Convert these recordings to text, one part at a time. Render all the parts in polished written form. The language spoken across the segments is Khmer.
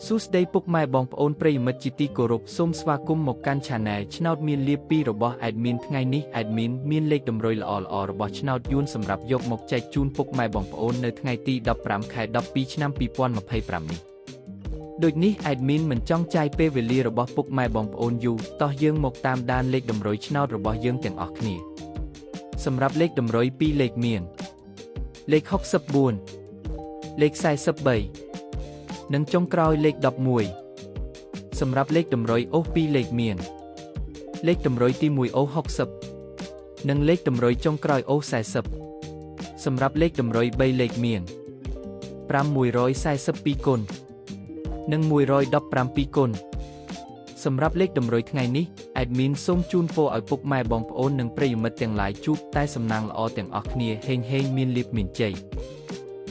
សួស្តីពុកម៉ែបងប្អូនប្រិយមិត្តជាទីគោរពសូមស្វាគមន៍មកកាន់ Channel ឆ្នោតមានលាភ2របស់ Admin ថ្ងៃនេះ Admin មានលេខតម្រុយល្អៗរបស់ឆ្នោតយួនសម្រាប់យកមកចែកជូនពុកម៉ែបងប្អូននៅថ្ងៃទី15ខែ12ឆ្នាំ2025នេះដូចនេះ Admin មិនចង់ចាយពេលវេលារបស់ពុកម៉ែបងប្អូនយូរតោះយើងមកតាមដានលេខតម្រុយឆ្នោតរបស់យើងទាំងអស់គ្នាសម្រាប់លេខតម្រុយ2លេខមានលេខ64លេខ43និងចុងក្រោយលេខ11សម្រាប់លេខតម្រុយអូស2លេខមានលេខតម្រុយទី1អូស60និងលេខតម្រុយចុងក្រោយអូស40សម្រាប់លេខតម្រុយ3លេខមាន542គុណនិង117គុណសម្រាប់លេខតម្រុយថ្ងៃនេះ Admin សូមជូនពរឲ្យពុកម៉ែបងប្អូននិងប្រិយមិត្តទាំងឡាយជួបតែសំណាងល្អទាំងអស់គ្នាហេងមានលាភមានជ័យ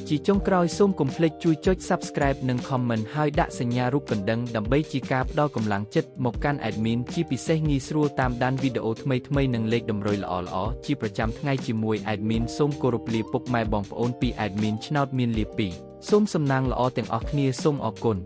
ជាចុងក្រោយសូមកុំភ្លេចជួយចុច Subscribe និង Comment ហើយដាក់សញ្ញារូបកណ្ដឹងដើម្បីជាការផ្ដល់កម្លាំងចិត្តមកកាន់ Admin ជាពិសេសងាយស្រួលតាមដានវីដេអូថ្មីៗនិងលេខតម្រុយល្អៗជាប្រចាំថ្ងៃជាមួយ Admin សូមគោរពលាពុកម៉ែបងប្អូនពី Admin ឆ្នោតមានលាភ2សូមសំណាងល្អទាំងអស់គ្នាសូមអរគុណ